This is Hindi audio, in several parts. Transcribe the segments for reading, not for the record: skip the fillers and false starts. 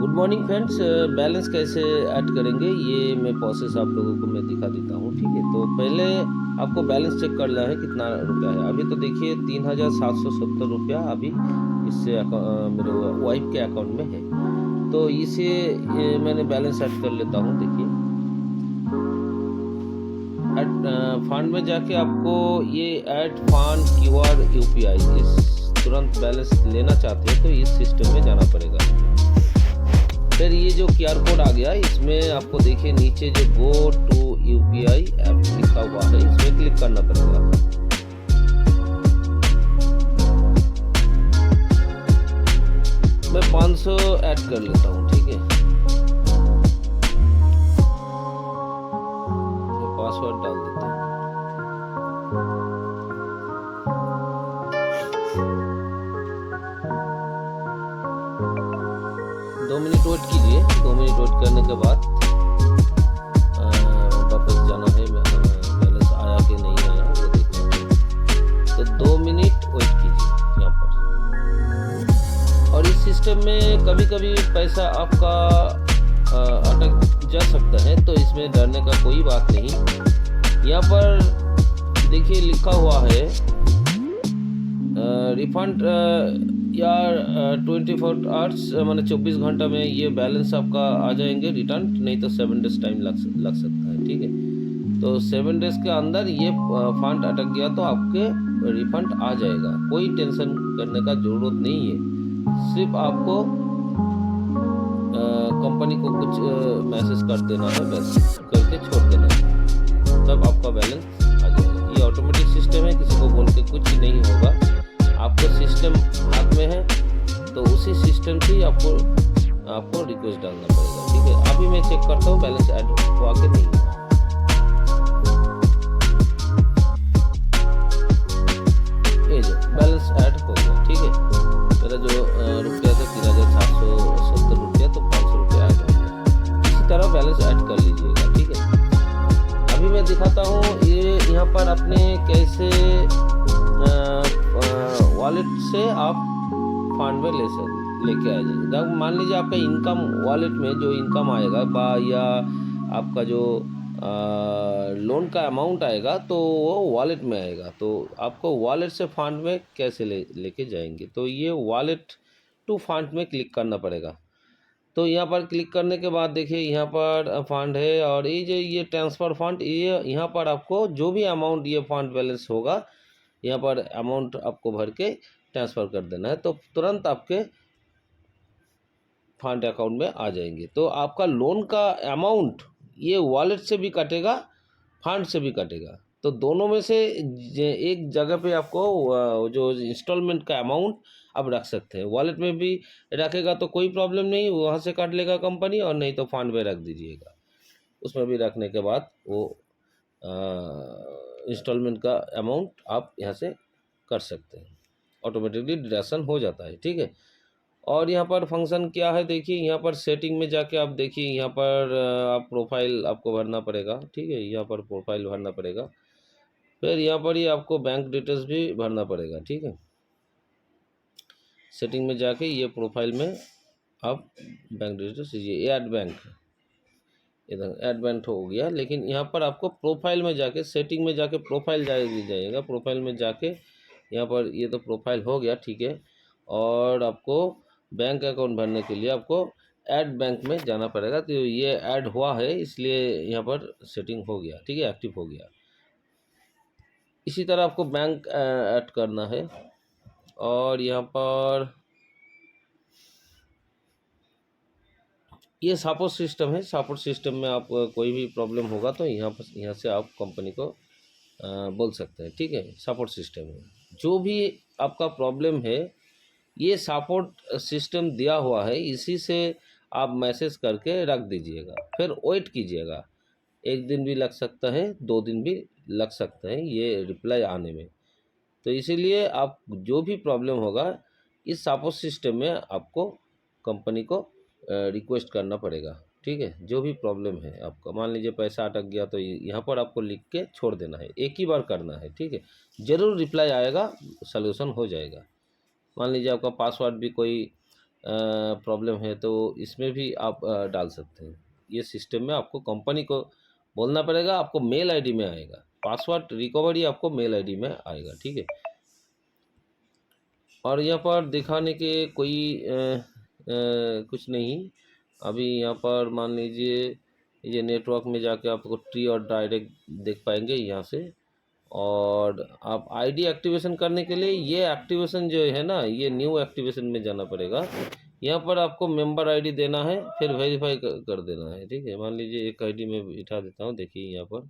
Good morning friends. बैलेंस कैसे ऐड करेंगे ये मैं प्रोसेस आप लोगों को मैं दिखा देता हूँ। ठीक है, तो पहले आपको बैलेंस चेक करना है कितना रुपया है। अभी तो देखिए 3770 रुपया अभी इससे मेरे वाइफ के अकाउंट में है। तो इसे मैंने बैलेंस ऐड कर लेता हूँ। देखिए ऐड फंड में जाके आपको ये ऐड फंड क्यूआर यूपीआई इस तुरंत बैलेंस लेना चाहते हैं तो इस सिस्टम में जाना पड़ेगा। फिर ये जो QR कोड आ गया इसमें आपको देखिए नीचे जो गो टू यूपीआई ऐप लिखा हुआ है इसमें क्लिक करना पड़ेगा। मैं 500 ऐड कर लेता हूँ। ठीक है, मैं पासवर्ड डाल देता हूँ। दो मिनट वेट कीजिए। 2 मिनट वेट करने के बाद वापस जाना है। बैलेंस आया कि नहीं आया वो देखना है। तो 2 मिनट वेट कीजिए यहाँ पर। और इस सिस्टम में कभी कभी पैसा आपका अटक जा सकता है तो इसमें डरने का कोई बात नहीं। यहाँ पर देखिए लिखा हुआ है रिफंड या 24 आवर्स माने 24 घंटा में ये बैलेंस आपका आ जाएंगे रिटर्न, नहीं तो 7 डेज टाइम लग सकता है। ठीक है, तो 7 डेज के अंदर ये फंड अटक गया तो आपके रिफंड आ जाएगा। कोई टेंशन करने का ज़रूरत नहीं है। सिर्फ आपको कंपनी को कुछ मैसेज कर देना है, बस करके छोड़ देना है, तब आपका बैलेंस आ जाएगा। ये ऑटोमेटिक सिस्टम है, किसी को बोल के कुछ नहीं होगा। आपको सिस्टम हाथ में है तो उसी सिस्टम से आपको रिक्वेस्ट डालना पड़ेगा। ठीक है, अभी मैं चेक करता हूँ बैलेंस ऐड हुआ कि नहीं हुआ। ये जो बैलेंस ऐड हो गया। ठीक है, मेरा जो रुपया था 3770 रुपया, तो 500 रुपया ऐड हो गया। इसी तरह बैलेंस ऐड कर लीजिएगा। ठीक है, अभी मैं दिखाता हूँ ये यहाँ पर अपने कैसे वॉलेट से आप फंड में लेके आ जाएंगे। जब मान लीजिए आपका इनकम वॉलेट में जो इनकम आएगा या आपका जो लोन का अमाउंट आएगा तो वो वॉलेट में आएगा। तो आपको वॉलेट से फंड में कैसे लेके जाएंगे, तो ये वॉलेट टू फंड में क्लिक करना पड़ेगा। तो यहाँ पर क्लिक करने के बाद देखिए यहाँ पर फंड है और ये ट्रांसफ़र फंड, ये यहाँ पर आपको जो भी अमाउंट ये फंड बैलेंस होगा यहाँ पर अमाउंट आपको भर के ट्रांसफ़र कर देना है, तो तुरंत आपके फंड अकाउंट में आ जाएंगे। तो आपका लोन का अमाउंट ये वॉलेट से भी कटेगा, फंड से भी कटेगा। तो दोनों में से एक जगह पे आपको जो इंस्टॉलमेंट का अमाउंट आप रख सकते हैं। वॉलेट में भी रखेगा तो कोई प्रॉब्लम नहीं, वहाँ से काट लेगा कंपनी, और नहीं तो फंड में रख दीजिएगा। उसमें भी रखने के बाद वो इंस्टॉलमेंट का अमाउंट आप यहाँ से कर सकते हैं, ऑटोमेटिकली डिडक्शन हो जाता है। ठीक है, और यहाँ पर फंक्शन क्या है देखिए, यहाँ पर सेटिंग में जाके आप देखिए, यहाँ पर आप प्रोफाइल आपको भरना पड़ेगा। ठीक है, यहाँ पर प्रोफाइल भरना पड़ेगा। फिर यहाँ पर ही आपको बैंक डिटेल्स भी भरना पड़ेगा। ठीक है, सेटिंग में जाके ये प्रोफाइल में आप बैंक डिटेल्स दीजिए। ऐड बैंक, इधर ऐड बैंक हो गया, लेकिन यहाँ पर आपको प्रोफाइल में जाके सेटिंग में जाके प्रोफाइल जाइएगा। प्रोफाइल में जाके यहाँ पर ये तो प्रोफाइल हो गया। ठीक है, और आपको बैंक अकाउंट भरने के लिए आपको ऐड बैंक में जाना पड़ेगा। तो ये ऐड हुआ है इसलिए यहाँ पर सेटिंग हो गया। ठीक है, एक्टिव हो गया। इसी तरह आपको बैंक ऐड करना है। और यहाँ पर ये सपोर्ट सिस्टम है। सपोर्ट सिस्टम में आप कोई भी प्रॉब्लम होगा तो यहाँ से आप कंपनी को बोल सकते हैं। ठीक है, सपोर्ट सिस्टम है। जो भी आपका प्रॉब्लम है ये सपोर्ट सिस्टम दिया हुआ है, इसी से आप मैसेज करके रख दीजिएगा। फिर वेट कीजिएगा, 1 दिन भी लग सकता है, 2 दिन भी लग सकते हैं ये रिप्लाई आने में। तो इसीलिए आप जो भी प्रॉब्लम होगा इस सपोर्ट सिस्टम में आपको कंपनी को रिक्वेस्ट करना पड़ेगा। ठीक है, जो भी प्रॉब्लम है आपका, मान लीजिए पैसा अटक गया तो यहाँ पर आपको लिख के छोड़ देना है, एक ही बार करना है। ठीक है, ज़रूर रिप्लाई आएगा, सलूशन हो जाएगा। मान लीजिए आपका पासवर्ड भी कोई प्रॉब्लम है तो इसमें भी आप डाल सकते हैं। ये सिस्टम में आपको कंपनी को बोलना पड़ेगा, आपको मेल आईडी में आएगा, पासवर्ड रिकवरी आपको मेल आईडी में आएगा, ठीक है। और यहाँ पर दिखाने के कोई कुछ नहीं। अभी यहाँ पर मान लीजिए ये नेटवर्क में जाके आपको ट्री और डायरेक्ट देख पाएंगे यहाँ से। और आप आईडी एक्टिवेशन करने के लिए ये एक्टिवेशन जो है ना, ये न्यू एक्टिवेशन में जाना पड़ेगा। यहाँ पर आपको मेंबर आईडी देना है, फिर वेरीफाई कर देना है, ठीक है। मान लीजिए एक आईडी में बिठा देता हूँ, देखिए यहाँ पर,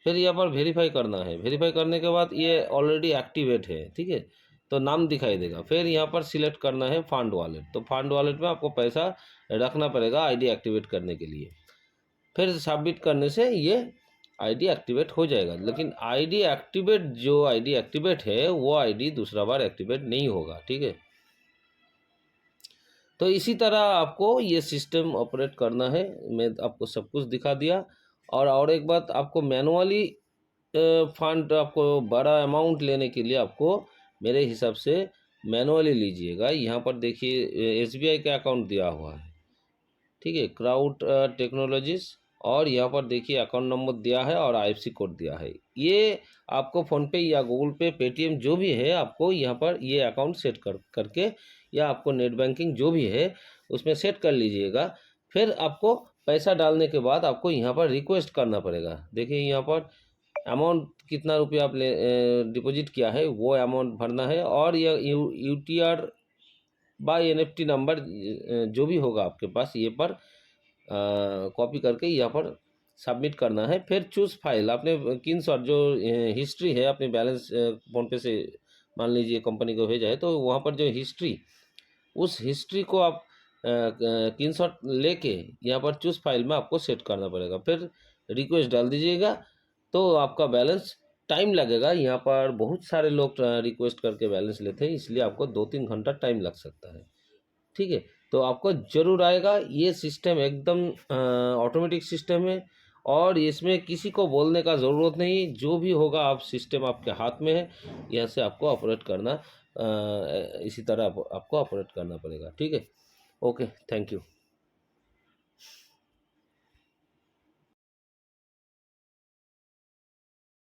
फिर यहाँ पर वेरीफाई करना है। वेरीफाई करने के बाद ये ऑलरेडी एक्टिवेट है, ठीक है, तो नाम दिखाई देगा। फिर यहाँ पर सिलेक्ट करना है फंड वॉलेट, तो फंड वॉलेट में आपको पैसा रखना पड़ेगा आईडी एक्टिवेट करने के लिए। फिर सबमिट करने से ये आईडी एक्टिवेट हो जाएगा। लेकिन आईडी एक्टिवेट है वो आईडी दूसरा बार एक्टिवेट नहीं होगा, ठीक है। तो इसी तरह आपको ये सिस्टम ऑपरेट करना है। मैं आपको सब कुछ दिखा दिया। और एक बात, आपको मैनुअली फंड, आपको बड़ा अमाउंट लेने के लिए आपको मेरे हिसाब से मैनुअली लीजिएगा। यहाँ पर देखिए एसबीआई का अकाउंट दिया हुआ है, ठीक है, क्राउड टेक्नोलॉजीज, और यहाँ पर देखिए अकाउंट नंबर दिया है और आईएफएससी कोड दिया है। ये आपको फ़ोनपे या गूगल पे, पेटीएम जो भी है, आपको यहाँ पर ये अकाउंट सेट करके, या आपको नेट बैंकिंग जो भी है उसमें सेट कर लीजिएगा। फिर आपको पैसा डालने के बाद आपको यहाँ पर रिक्वेस्ट करना पड़ेगा। देखिए यहाँ पर अमाउंट कितना रुपया आप डिपॉजिट किया है वो अमाउंट भरना है, और यह यूटीआर बाय एनएफटी नंबर जो भी होगा आपके पास, ये पर कॉपी करके यहाँ पर सबमिट करना है। फिर चूज़ फाइल, आपने स्क्रीनशॉट जो हिस्ट्री है अपने बैलेंस फ़ोनपे से मान लीजिए कंपनी को भेजा है, तो वहाँ पर जो हिस्ट्री, उस हिस्ट्री को आप स्क्रीनशॉट लेके यहाँ पर चूज़ फाइल में आपको सेट करना पड़ेगा। फिर रिक्वेस्ट डाल दीजिएगा, तो आपका बैलेंस, टाइम लगेगा। यहाँ पर बहुत सारे लोग रिक्वेस्ट करके बैलेंस लेते हैं, इसलिए आपको 2-3 घंटा टाइम लग सकता है, ठीक है। तो आपको ज़रूर आएगा। ये सिस्टम एकदम ऑटोमेटिक सिस्टम है, और इसमें किसी को बोलने का ज़रूरत नहीं। जो भी होगा, आप सिस्टम आपके हाथ में है, यहाँ से आपको ऑपरेट करना, इसी तरह आपको ऑपरेट करना पड़ेगा, ठीक है। Okay, thank you.